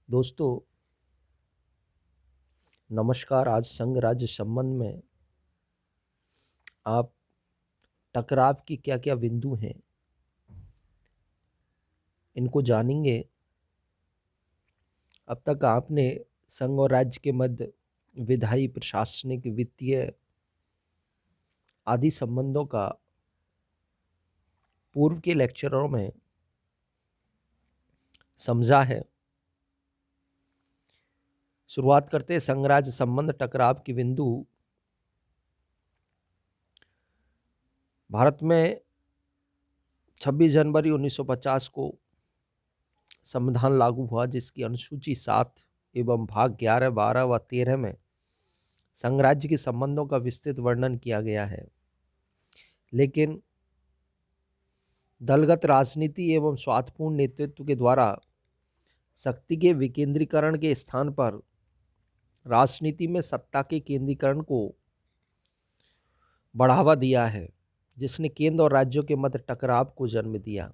दोस्तों नमस्कार। आज संघ राज्य संबंध में आप टकराव की क्या क्या बिंदु हैं इनको जानेंगे। अब तक आपने संघ और राज्य के मध्य विधायी, प्रशासनिक, वित्तीय आदि संबंधों का पूर्व के लेक्चरों में समझा है। शुरुआत करते हैं संघ राज्य संबंध टकराव की बिंदु। भारत में 26 जनवरी 1950 को संविधान लागू हुआ, जिसकी अनुसूची 7 एवं भाग 11, 12 व 13 में संघ राज्य के संबंधों का विस्तृत वर्णन किया गया है। लेकिन दलगत राजनीति एवं स्वार्थपूर्ण नेतृत्व के द्वारा शक्ति के विकेंद्रीकरण के स्थान पर राजनीति में सत्ता के केंद्रीकरण को बढ़ावा दिया है, जिसने केंद्र और राज्यों के मध्य टकराव को जन्म दिया।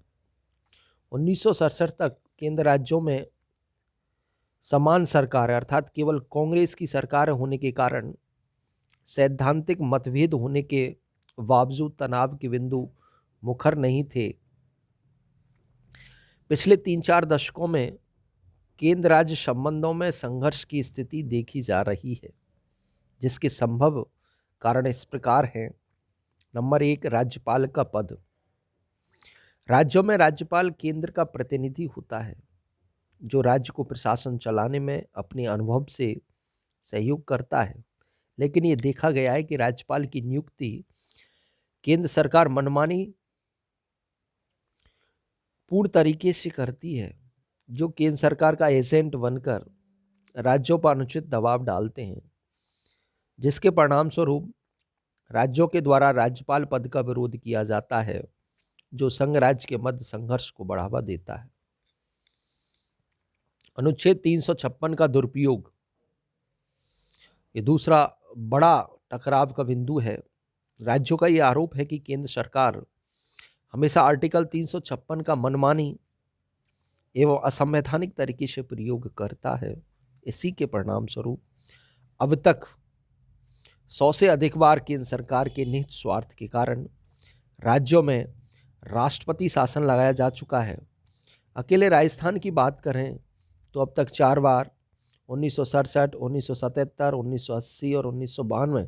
1967 तक केंद्र राज्यों में समान सरकार अर्थात केवल कांग्रेस की सरकार होने के कारण सैद्धांतिक मतभेद होने के बावजूद तनाव के बिंदु मुखर नहीं थे। पिछले 3-4 दशकों में केंद्र राज्य संबंधों में संघर्ष की स्थिति देखी जा रही है, जिसके संभव कारण इस प्रकार हैं। नंबर 1, राज्यपाल का पद। राज्यों में राज्यपाल केंद्र का प्रतिनिधि होता है, जो राज्य को प्रशासन चलाने में अपने अनुभव से सहयोग करता है। लेकिन ये देखा गया है कि राज्यपाल की नियुक्ति केंद्र सरकार मनमानी पूर्ण तरीके से करती है, जो केंद्र सरकार का एजेंट बनकर राज्यों पर अनुचित दबाव डालते हैं, जिसके परिणाम स्वरूप राज्यों के द्वारा राज्यपाल पद का विरोध किया जाता है, जो संघ राज्य के मध्य संघर्ष को बढ़ावा देता है। अनुच्छेद 356 का दुरुपयोग, ये दूसरा बड़ा टकराव का बिंदु है। राज्यों का ये आरोप है कि केंद्र सरकार हमेशा आर्टिकल 356 का मनमानी एवं असंवैधानिक तरीके से प्रयोग करता है। इसी के परिणाम स्वरूप अब तक 100 से अधिक बार केंद्र सरकार के निहित स्वार्थ के कारण राज्यों में राष्ट्रपति शासन लगाया जा चुका है। अकेले राजस्थान की बात करें तो अब तक 4 बार 1967, 1977, 1980 और 1992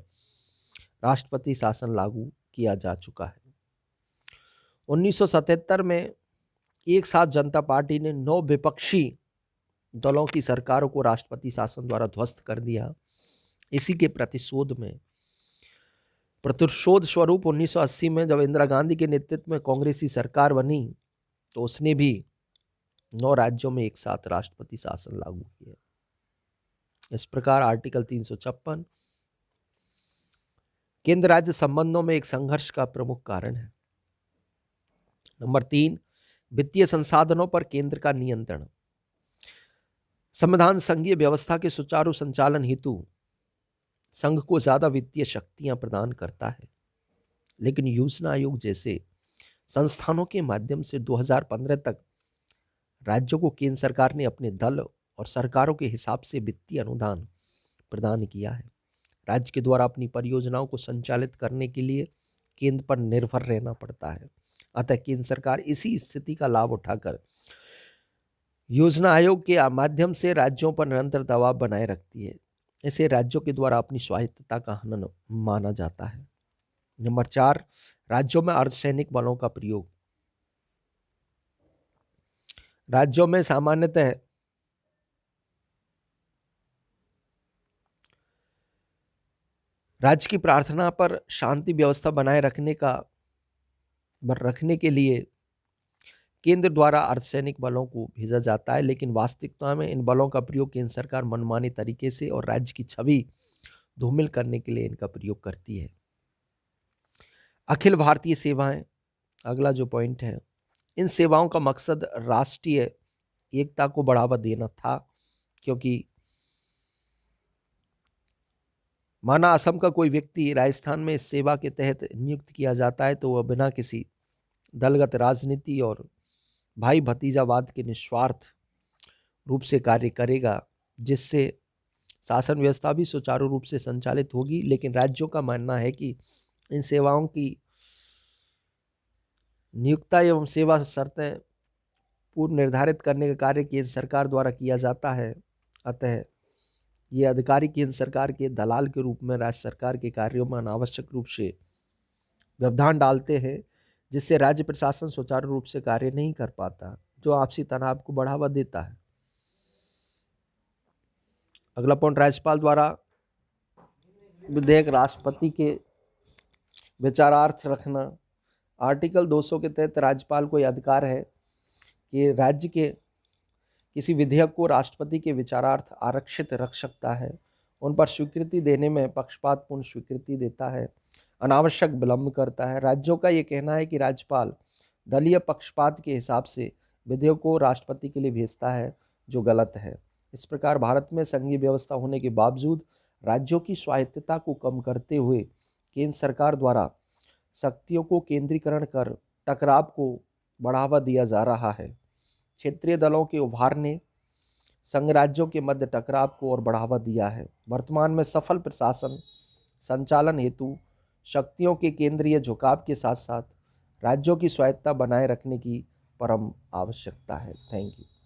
राष्ट्रपति शासन लागू किया जा चुका है। 1977 में एक साथ जनता पार्टी ने 9 विपक्षी दलों की सरकारों को राष्ट्रपति शासन द्वारा ध्वस्त कर दिया। इसी के प्रतिशोध स्वरूप 1980 में जब इंदिरा गांधी के नेतृत्व में कांग्रेसी सरकार बनी, तो उसने भी 9 राज्यों में एक साथ राष्ट्रपति शासन लागू किया। इस प्रकार आर्टिकल 356 केंद्र राज्य संबंधों में एक संघर्ष का प्रमुख कारण है। नंबर 3, वित्तीय संसाधनों पर केंद्र का नियंत्रण। संविधान संघीय व्यवस्था के सुचारू संचालन हेतु संघ को ज्यादा वित्तीय शक्तियां प्रदान करता है, लेकिन योजना आयोग जैसे संस्थानों के माध्यम से 2015 तक राज्यों को केंद्र सरकार ने अपने दल और सरकारों के हिसाब से वित्तीय अनुदान प्रदान किया है। राज्य के द्वारा अपनी परियोजनाओं को संचालित करने के लिए केंद्र पर निर्भर रहना पड़ता है। अतः केंद्र सरकार इसी स्थिति का लाभ उठाकर योजना आयोग के माध्यम से राज्यों पर निरंतर दबाव बनाए रखती है। इसे राज्यों के द्वारा अपनी स्वायत्तता का हनन माना जाता है। नंबर 4, राज्यों में अर्धसैनिक बलों का प्रयोग। राज्यों में सामान्यतः राज्य की प्रार्थना पर शांति व्यवस्था बनाए रखने के लिए केंद्र द्वारा अर्धसैनिक बलों को भेजा जाता है, लेकिन वास्तविकता में इन बलों का प्रयोग केंद्र सरकार मनमाने तरीके से और राज्य की छवि धूमिल करने के लिए इनका प्रयोग करती है। अखिल भारतीय सेवाएं, अगला जो पॉइंट है, इन सेवाओं का मकसद राष्ट्रीय एकता को बढ़ावा देना था, क्योंकि माना असम का कोई व्यक्ति राजस्थान में इस सेवा के तहत नियुक्त किया जाता है, तो वह बिना किसी दलगत राजनीति और भाई भतीजावाद के निस्वार्थ रूप से कार्य करेगा, जिससे शासन व्यवस्था भी सुचारू रूप से संचालित होगी। लेकिन राज्यों का मानना है कि इन सेवाओं की नियुक्ता एवं सेवा शर्तें पूर्व निर्धारित करने का कार्य केंद्र सरकार द्वारा किया जाता है। अतः ये अधिकारी केंद्र सरकार के दलाल के रूप में राज्य सरकार के कार्यों में अनावश्यक रूप से व्यवधान डालते हैं, जिससे राज्य प्रशासन सुचारू रूप से कार्य नहीं कर पाता, जो आपसी तनाव को बढ़ावा देता है। अगला पॉइंट, राज्यपाल द्वारा विधेयक राष्ट्रपति के विचारार्थ रखना। आर्टिकल 200 के तहत राज्यपाल को यह अधिकार है कि राज्य के किसी विधेयक को राष्ट्रपति के विचारार्थ आरक्षित रख सकता है, उन पर स्वीकृति देने में पक्षपातपूर्ण स्वीकृति देता है, अनावश्यक विलंब करता है। राज्यों का ये कहना है कि राज्यपाल दलीय पक्षपात के हिसाब से विधेयक को राष्ट्रपति के लिए भेजता है, जो गलत है। इस प्रकार भारत में संघीय व्यवस्था होने के बावजूद राज्यों की स्वायत्तता को कम करते हुए केंद्र सरकार द्वारा शक्तियों को केंद्रीकरण कर टकराव को बढ़ावा दिया जा रहा है। क्षेत्रीय दलों के उभार ने संघ राज्यों के मध्य टकराव को और बढ़ावा दिया है। वर्तमान में सफल प्रशासन संचालन हेतु शक्तियों के केंद्रीय झुकाव के साथ साथ राज्यों की स्वायत्तता बनाए रखने की परम आवश्यकता है। Thank you.